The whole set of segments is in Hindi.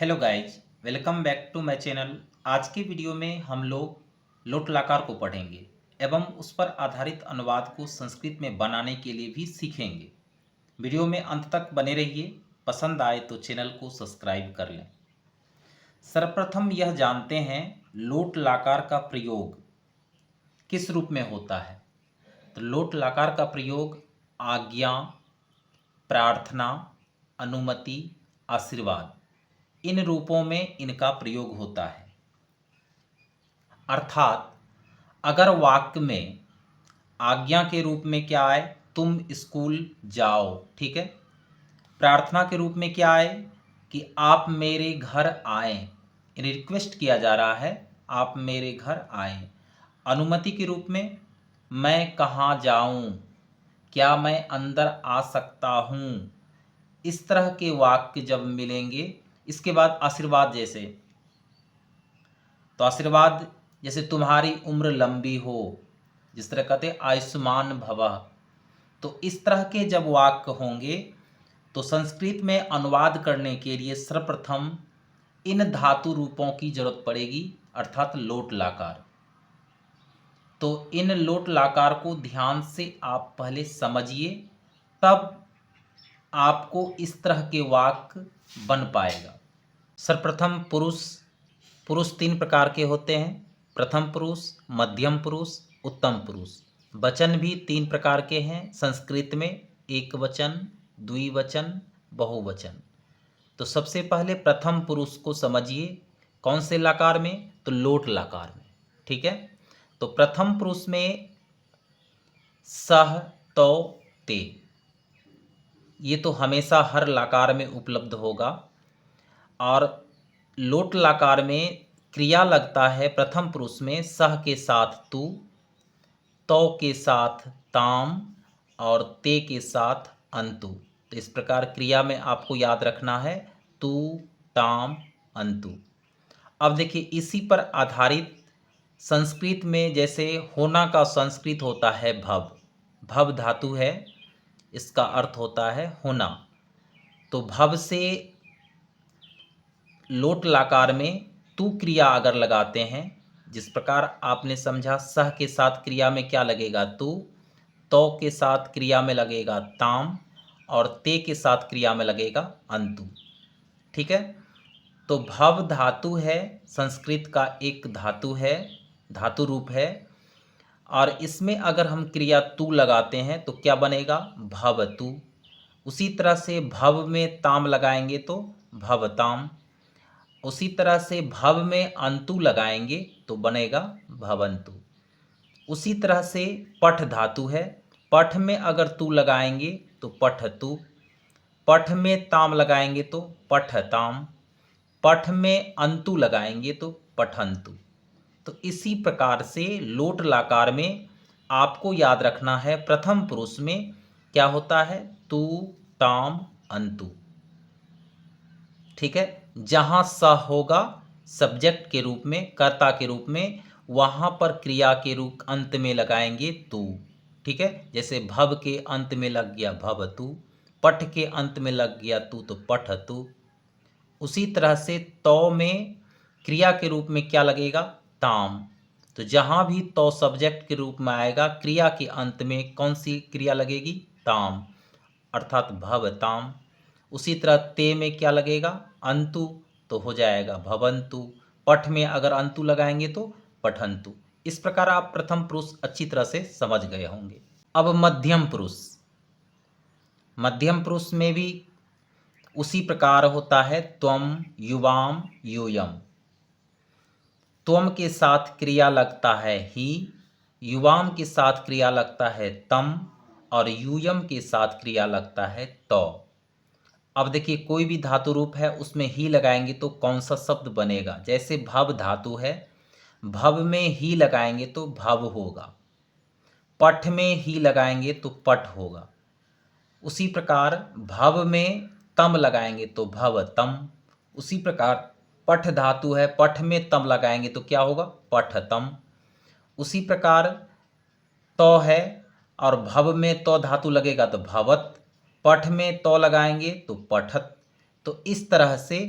Hello guys, welcome back to my channel. आज की वीडियो में हम लोग लोट लकार को पढ़ेंगे एवं उस पर आधारित अनुवाद को संस्कृत में बनाने के लिए भी सीखेंगे। वीडियो में अंत तक बने रहिए। पसंद आए तो चैनल को सब्सक्राइब कर लें। सर्वप्रथम यह जानते हैं लोट लकार का प्रयोग किस रूप में होता है। तो लोट लकार का प्रयोग आज्ञा, प्रार्थना, अनुमति, आशीर्वाद, इन रूपों में इनका प्रयोग होता है। अर्थात अगर वाक्य में आज्ञा के रूप में क्या आए, तुम स्कूल जाओ, ठीक है। प्रार्थना के रूप में क्या आए कि आप मेरे घर आए, रिक्वेस्ट किया जा रहा है आप मेरे घर आए। अनुमति के रूप में मैं कहाँ जाऊं, क्या मैं अंदर आ सकता हूं, इस तरह के वाक्य जब मिलेंगे। इसके बाद आशीर्वाद जैसे, तो आशीर्वाद जैसे तुम्हारी उम्र लंबी हो, जिस तरह कहते हैं आयुष्मान भवः। तो इस तरह के जब वाक्य होंगे तो संस्कृत में अनुवाद करने के लिए सर्वप्रथम इन धातु रूपों की जरूरत पड़ेगी, अर्थात लोट लाकार। तो इन लोट लाकार को ध्यान से आप पहले समझिए, तब आपको इस तरह के वाक्य बन पाएगा। सर्वप्रथम पुरुष तीन प्रकार के होते हैं, प्रथम पुरुष, मध्यम पुरुष, उत्तम पुरुष। वचन भी तीन प्रकार के हैं संस्कृत में, एक वचन, द्विवचन, बहुवचन। तो सबसे पहले प्रथम पुरुष को समझिए, कौन से लकार में, तो लोट लकार में, ठीक है। तो प्रथम पुरुष में सह, तो, ते, ये तो हमेशा हर लकार में उपलब्ध होगा। और लोट लकार में क्रिया लगता है प्रथम पुरुष में सह के साथ तू, तो के साथ ताम और ते के साथ अंतु। तो इस प्रकार क्रिया में आपको याद रखना है तू, ताम, अंतु। अब देखिए इसी पर आधारित संस्कृत में जैसे होना का संस्कृत होता है भव, भव धातु है, इसका अर्थ होता है होना। तो भव से लोट लकार में तू क्रिया अगर लगाते हैं, जिस प्रकार आपने समझा सह के साथ क्रिया में क्या लगेगा तू, तो के साथ क्रिया में लगेगा ताम और ते के साथ क्रिया में लगेगा अंतु, ठीक है। तो भव धातु है, संस्कृत का एक धातु है, धातु रूप है। और इसमें अगर हम क्रिया तू लगाते हैं तो क्या बनेगा, भवतु। उसी तरह से भव में ताम लगाएंगे तो भवताम। उसी तरह से भव में अंतु लगाएंगे तो बनेगा भवंतु। उसी तरह से पठ धातु है, पठ में अगर तू लगाएंगे तो पठतु, पठ में ताम लगाएंगे तो पठताम, पठ में अंतु लगाएंगे तो पठंतु। तो इसी प्रकार से लोट लकार में आपको याद रखना है प्रथम पुरुष में क्या होता है, तू, ताम, अंतु, ठीक है। जहां स होगा सब्जेक्ट के रूप में, कर्ता के रूप में, वहां पर क्रिया के रूप अंत में लगाएंगे तू, ठीक है। जैसे भव के अंत में लग गया भवतु, पठ के अंत में लग गया तू तो पठतु। उसी तरह से तो में क्रिया के रूप में क्या लगेगा, ताम। तो जहां भी तो सब्जेक्ट के रूप में आएगा, क्रिया के अंत में कौन सी क्रिया लगेगी, ताम, अर्थात भवताम। उसी तरह ते में क्या लगेगा, अंतु, तो हो जाएगा भवंतु। पठ में अगर अंतु लगाएंगे तो पठंतु। इस प्रकार आप प्रथम पुरुष अच्छी तरह से समझ गए होंगे। अब मध्यम पुरुष, मध्यम पुरुष में भी उसी प्रकार होता है त्वम, युवाम, यूयम। त्वम के साथ क्रिया लगता है ही, युवाम के साथ क्रिया लगता है तम और यूयम के साथ क्रिया लगता है तो। अब देखिए कोई भी धातु रूप है उसमें ही लगाएंगे तो कौन सा शब्द बनेगा। जैसे भव धातु है, भव में ही लगाएंगे तो भव होगा, पठ में ही लगाएंगे तो पठ होगा। उसी प्रकार भव में तम लगाएंगे तो भवतम। उसी प्रकार पठ धातु है, पठ में तम लगाएंगे तो क्या होगा, पठतम। उसी प्रकार तो है और भव में तो धातु लगेगा तो भवत, पठ में तो लगाएंगे तो पठत। तो इस तरह से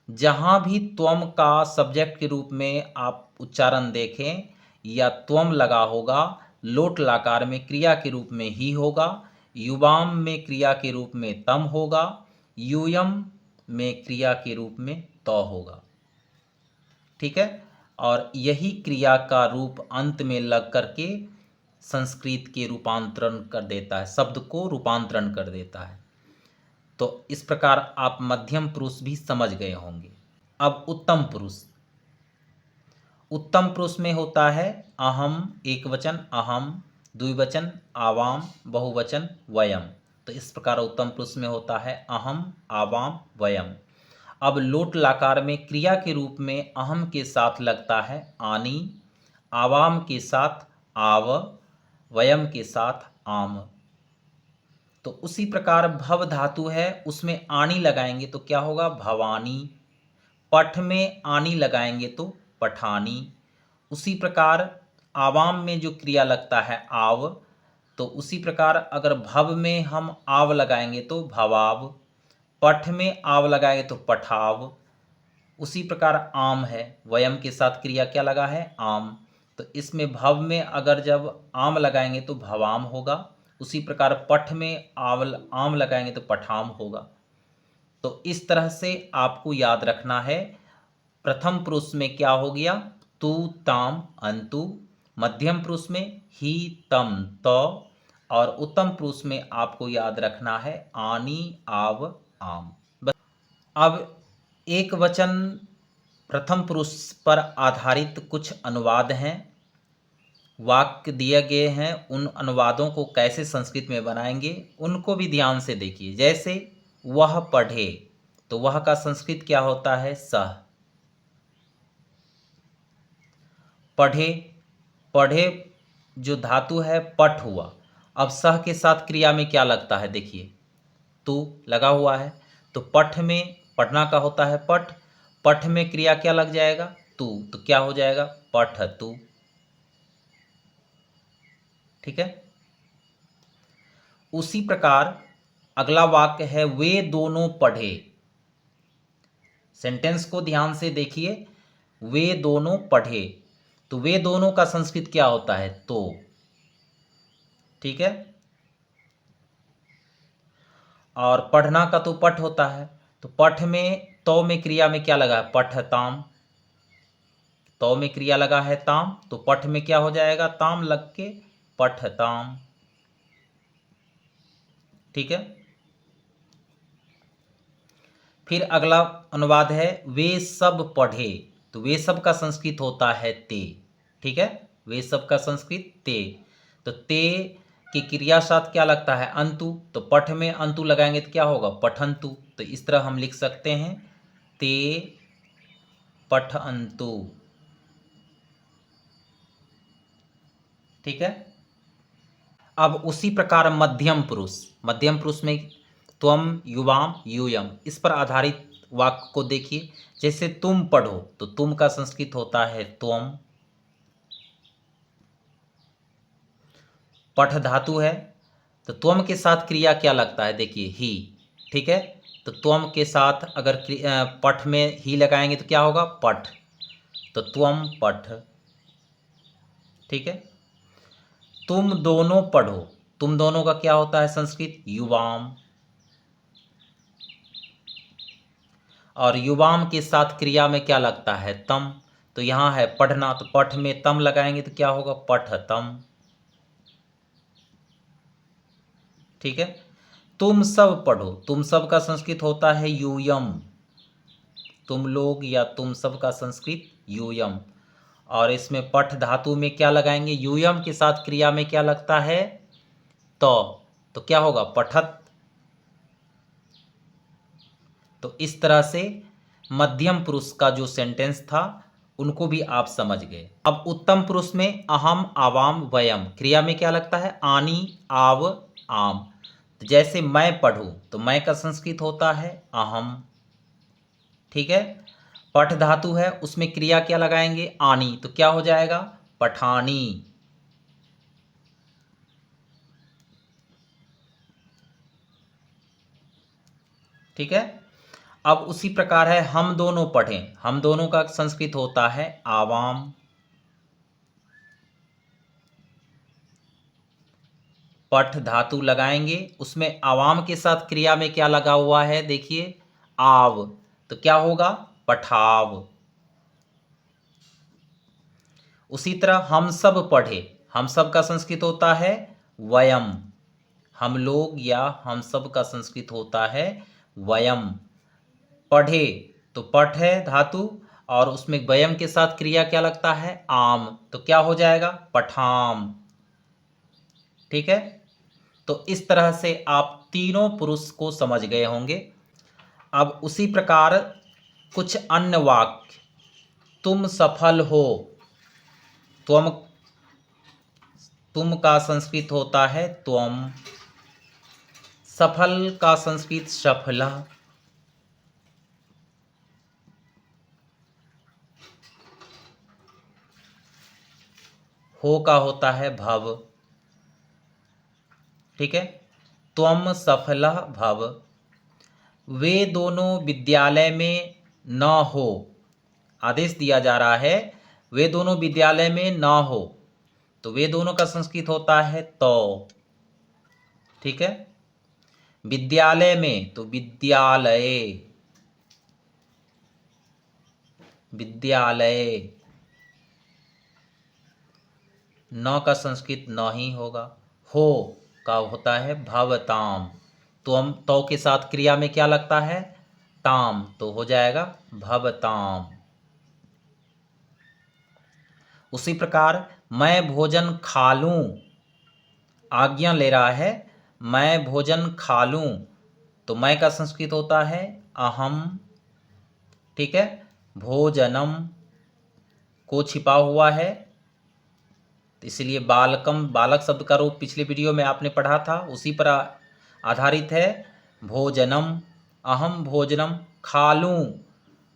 जहाँ भी त्वम का सब्जेक्ट के रूप में आप उच्चारण देखें या त्वम लगा होगा, लोट लकार में क्रिया के रूप में ही होगा, युवाम में क्रिया के रूप में तम होगा, यूयम में क्रिया के रूप में त होगा। ठीक है, और यही क्रिया का रूप अंत में लग करके संस्कृत के रूपांतरण कर देता है, शब्द को रूपांतरण कर देता है। तो इस प्रकार आप मध्यम पुरुष भी समझ गए होंगे। अब उत्तम पुरुष। उत्तम पुरुष में होता है अहम एक वचन, अहम द्विवचन, आवाम बहुवचन, वयम। तो इस प्रकार उत्तम पुरुष में होता है अहम, आवाम, वयम। अब लोट लाकार में क्रिया के रूप में अहम के साथ लगता है आनी, आवाम के साथ आव, वयम के साथ आम। तो उसी प्रकार भव धातु है, उसमें आनी लगाएंगे तो क्या होगा, भवानी। पठ में आनी लगाएंगे तो पठानी। उसी प्रकार आवाम में जो क्रिया लगता है आव, तो उसी प्रकार अगर भव में हम आव लगाएंगे तो भवाव, पठ में आव लगाएंगे तो पठाव। उसी प्रकार आम है, वयम के साथ क्रिया क्या लगा है, आम। तो इसमें भव में अगर जब आम लगाएंगे तो भवाम होगा। उसी प्रकार पठ में आम लगाएंगे तो पठाम होगा। तो इस तरह से आपको याद रखना है। प्रथम पुरुष में क्या हो गया, तू ताम अंतु, मध्यम पुरुष में ही तम त, और उत्तम पुरुष में आपको याद रखना है आनी आव आम। अब एक वचन प्रथम पुरुष पर आधारित कुछ अनुवाद हैं, वाक्य दिए गए हैं। उन अनुवादों को कैसे संस्कृत में बनाएंगे उनको भी ध्यान से देखिए। जैसे वह पढ़े, तो वह का संस्कृत क्या होता है, सह। पढ़े, पढ़े जो धातु है पठ हुआ। अब सह के साथ क्रिया में क्या लगता है, देखिए तू लगा हुआ है, तो पठ में पढ़ना का होता है पठ, पठ में क्रिया क्या लग जाएगा, तू, तो क्या हो जाएगा, पठ तू। ठीक है। उसी प्रकार अगला वाक्य है वे दोनों पढ़े। सेंटेंस को ध्यान से देखिए, वे दोनों पढ़े, तो वे दोनों का संस्कृत क्या होता है, तो। ठीक है। और पढ़ना का तो पठ होता है, तो पठ में तो में क्रिया में क्या लगा है, पठताम। तो में क्रिया लगा है ताम, तो पठ में क्या हो जाएगा, ताम लग के पठताम। ठीक है। फिर अगला अनुवाद है वे सब पढ़े, तो वे सब का संस्कृत होता है ते। ठीक है, वे सब का संस्कृत ते। तो ते की क्रिया साथ क्या लगता है, अंतु, तो पठ में अंतु लगाएंगे तो क्या होगा, पठंतु। तो इस तरह हम लिख सकते हैं ते पठ अंतु। ठीक है। अब उसी प्रकार मध्यम पुरुष, मध्यम पुरुष में त्वम युवाम यूयम, इस पर आधारित वाक्य को देखिए। जैसे तुम पढ़ो, तो तुम का संस्कृत होता है त्वम। पठ धातु है, तो त्वम के साथ क्रिया क्या लगता है, देखिए ही। ठीक है, तो त्वम के साथ अगर पठ में ही लगाएंगे तो क्या होगा, पठ, तो त्वम पठ। ठीक है। तुम दोनों पढ़ो, तुम दोनों का क्या होता है संस्कृत, युवाम। और युवाम के साथ क्रिया में क्या लगता है, तम। तो यहाँ है पढ़ना, तो पठ में तम लगाएंगे तो क्या होगा, पठतम। ठीक है। तुम सब पढ़ो, तुम सब का संस्कृत होता है यूयम। तुम लोग या तुम सब का संस्कृत यूयम। और इसमें पठ धातु में क्या लगाएंगे, यूयम के साथ क्रिया में क्या लगता है, तो क्या होगा, पठत। तो इस तरह से मध्यम पुरुष का जो सेंटेंस था उनको भी आप समझ गए। अब उत्तम पुरुष में अहम आवाम वयम, क्रिया में क्या लगता है, आनी आव आम। तो जैसे मैं पढ़ूं, तो मैं का संस्कृत होता है अहम। ठीक है। पठ धातु है, उसमें क्रिया क्या लगाएंगे, आनी, तो क्या हो जाएगा, पठानी। ठीक है। अब उसी प्रकार है हम दोनों पढ़ें, हम दोनों का संस्कृत होता है आवाम। पठ धातु लगाएंगे, उसमें आवाम के साथ क्रिया में क्या लगा हुआ है देखिए आव, तो क्या होगा पठाव। उसी तरह हम सब पढ़े, हम सब का संस्कृत होता है वयम, हम लोग या हम सब का संस्कृत होता है वयम। पढ़े तो पठ है धातु और उसमें वयम के साथ क्रिया क्या लगता है आम, तो क्या हो जाएगा पठाम। ठीक है, तो इस तरह से आप तीनों पुरुष को समझ गए होंगे। अब उसी प्रकार कुछ अन्य वाक्य, तुम सफल हो, तुम का संस्कृत होता है त्वम, सफल का संस्कृत सफला, हो का होता है भव। ठीक है, त्वम सफला भव। वे दोनों विद्यालय में न हो, आदेश दिया जा रहा है वे दोनों विद्यालय में न हो, तो वे दोनों का संस्कृत होता है तो। ठीक है, विद्यालय में तो विद्यालय, विद्यालय, न का संस्कृत न ही होगा। हो का होता है भवताम, तो हम तो के साथ क्रिया में क्या लगता है ताम, तो हो जाएगा भवताम। उसी प्रकार मैं भोजन खा लूं, आज्ञा ले रहा है मैं भोजन खा लूं, तो मैं का संस्कृत होता है अहम। ठीक है, भोजनम को छिपा हुआ है, इसलिए बालकम, बालक शब्द का रूप पिछले वीडियो में आपने पढ़ा था, उसी पर आधारित है भोजनम। अहम भोजनम खा लूं,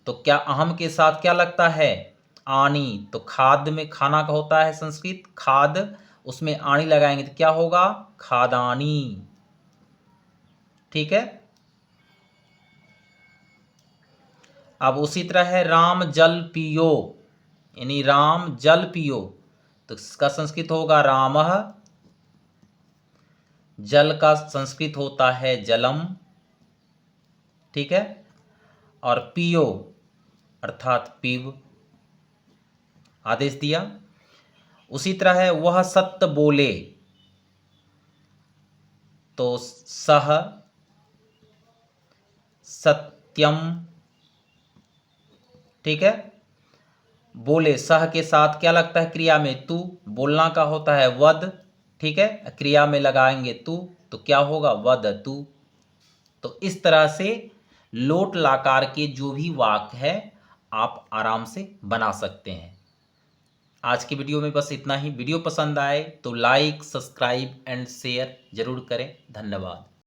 तो क्या अहम के साथ क्या लगता है आनी, तो खाद्य में खाना का होता है संस्कृत खाद, उसमें आनी लगाएंगे तो क्या होगा खादानी। ठीक है, अब उसी तरह है राम जल पियो, यानी राम जल पियो, तो इसका संस्कृत होगा रामः, जल का संस्कृत होता है जलम। ठीक है, और पियो अर्थात पीव, आदेश दिया। उसी तरह है वह सत्य बोले, तो सह सत्यम। ठीक है, बोले सह के साथ क्या लगता है क्रिया में तू, बोलना का होता है वद। ठीक है, क्रिया में लगाएंगे तू, तो क्या होगा वद तू। तो इस तरह से लोट लाकार के जो भी वाक्य है आप आराम से बना सकते हैं। आज की वीडियो में बस इतना ही। वीडियो पसंद आए तो लाइक, सब्सक्राइब एंड शेयर जरूर करें। धन्यवाद।